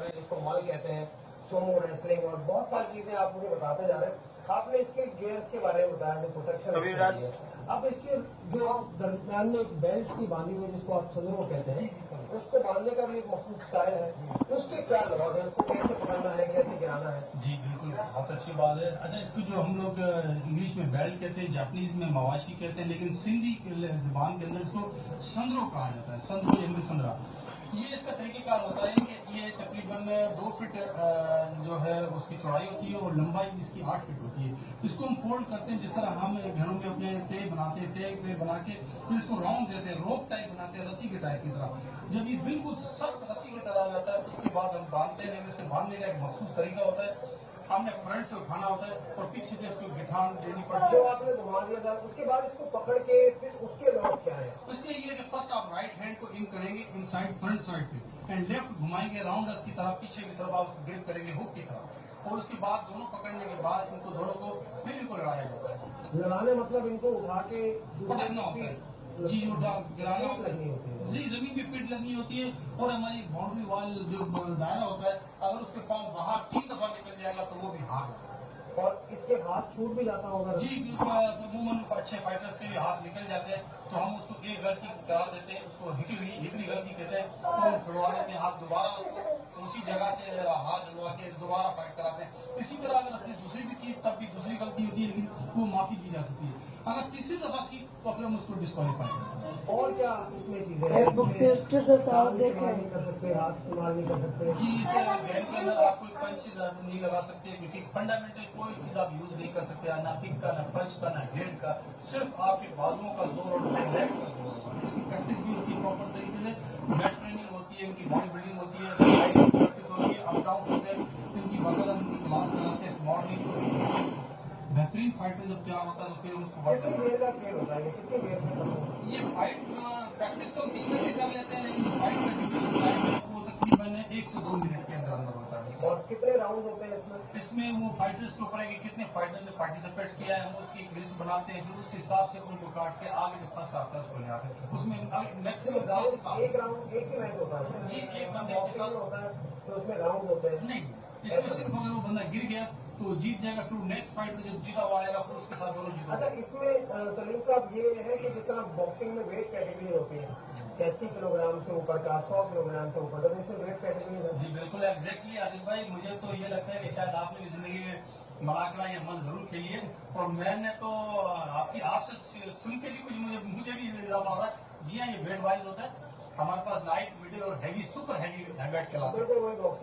रहे हैं जिसको मल कहते हैं, सोमो रेसलिंग और बहुत सारी चीजें आप मुझे बताते जा रहे हैं। आपने इसके गियर्स के बारे में बताया, जो प्रोटेक्शन, अब इसके जो दरम्यान में एक बेल्ट सी बांधी हुई जिसको आप सदरों कहते हैं, उसको बांधने का भी एक मखसूस स्टाइल है, उसके क्या लॉज है, उसको कैसे पकड़ना है, कैसे गिराना है? जी बिल्कुल, बहुत अच्छी बात है। अच्छा, इसको जो हम लोग इंग्लिश में बेल्ट कहते हैं, जापानीज में मवाशी कहते हैं, लेकिन सिंधी जुबान के अंदर इसको संदरो कहा जाता है। संदरो यानी संदरा। ये इसका तरीकेकार होता है कि ये तकरीबन 2 फीट जो है उसकी चौड़ाई होती है और लंबाई इसकी 8 फीट होती है। इसको हम फोल्ड करते हैं, जिस तरह हम घरों में अपने ते बनाते हैं, ते पे बना के फिर इसको राउंड देते हैं, रोप टाइप बनाते हैं, रस्सी के टाइप की तरह। जब ये बिल्कुल सख्त रस्सी की तरह आ जाता है, उसके बाद हम बांधते हैं। इसके बांधने का एक मखसूस तरीका होता है, हमने फ्रंट से उठाना होता है और पीछे से इसको गिठान देनी पड़ती है। आपने घुमा दिया था, उसके बाद इसको पकड़ के फिर उसके लॉज क्या है? उसके ये कि फर्स्ट आप राइट हैंड को इन करेंगे इनसाइड फ्रंट साइड पे एंड लेफ्ट घुमाएंगे राउंडर्स की तरफ, पीछे की तरफ आप ग्रिप करेंगे हुक की तरफ, और उसके बाद दोनों पकड़ने के बाद इनको दोनों को फिर इनको लड़ाया जाता है। लड़ाने मतलब इनको उठा के पटकना होता है जी, गिराना होता है जी, जमीन पे पीठ लगनी होती है। और हमारी बाउंड्री वाल जो दायरा होता है, अगर उसके पाँव बाहर 3 दफा निकल जाएगा तो वो भी हार है। और इसके हाथ छूट भी जाता होगा जी बिल्कुल, अमूमन अच्छे फाइटर्स के भी हाथ निकल जाते हैं तो हम उसको एक गलती करार देते हैं, उसको हिकड़ी गलती कहते हैं, तो हम छुड़वा देते हैं हाथ, दोबारा उसको उसी जगह से हाथ डलवा के दोबारा फाइट कराते हैं। इसी तरह अगर उसने दूसरी भी की तब भी दूसरी गलती होती है, लेकिन वो माफी दी जा सकती है। अगर तीसरी दफा की तो फिर हम उसको डिस्क्वालीफाई करते हैं। और क्या इसमें चीजें हैं? नहीं कर सकते, हाथ इस्तेमाल नहीं कर सकते जी, इस गेम के अंदर आप कोई पंच नहीं लगा सकते, क्योंकि फंडामेंटल कोई चीज आप यूज नहीं कर सकते, ना किक का, ना पंच का, ना हेड का, सिर्फ आपके बाजुओं का जोर और लेग्स का जोर होगा। इसकी प्रैक्टिस भी होती है प्रॉपर तरीके से, वेट ट्रेनिंग होती है, इनकी बॉडी बिल्डिंग होती है, प्रैक्टिस होती है, अप डाउन होते हैं, इनकी बगल हम इनकी क्लास कराते हैं, मॉर्निंग को इवनिंग को। बेहतरीन फाइटर जब तैयार होता है तो फिर हम उसको कितनी देर का खेल होता है, कितनी देर में? ये फाइट प्रैक्टिस तो 3 घंटे कर लेते हैं, लेकिन जो फाइट का ड्यूरेशन टाइम है वो तकरीबन 1 से 2 मिनट के अंदर अंदर होता है। और कितने राउंड होते हैं इसमें? इसमें वो फाइटर्स के ऊपर है कि कितने फाइटर ने पार्टिसिपेट किया है, हम उसकी एक लिस्ट बनाते हैं, फिर उस हिसाब से उनको काट के आगे जो फर्स्ट आता है उसको ले आते हैं। उसमें मैक्सिमम एक राउंड एक ही मैच होता है जी, एक बंदे के साथ होता है तो उसमें राउंड होते हैं नहीं। इसमें सिर्फ अगर वो बंदा गिर गया तो जीत जाएगा, फिर नेक्स्ट फाइट में जब जीता हुआ आएगा फिर उसके साथ दोनों जीतो। अच्छा, इसमें सलीम साहब ये है कि जिस तरह बॉक्सिंग में वेट कैटेगरी होती है 80 किलोग्राम से ऊपर का, 100 किलोग्राम से ऊपर का, तो इसमें वेट कैटेगरी है? जी बिल्कुल, एग्जैक्टली आसिफ भाई, मुझे तो ये लगता है कि शायद आपने भी जिंदगी में मलाकड़ा या मल जरूर खेली है, और मैंने तो आपसे सुन के भी कुछ मुझे भी ज्यादा हो रहा है। जी हाँ, ये वेट वाइज होता है, हमारे पास लाइट, मिडिल और हैवी, सुपर हैवी वेट कहलाता है। वही बॉक्सिंग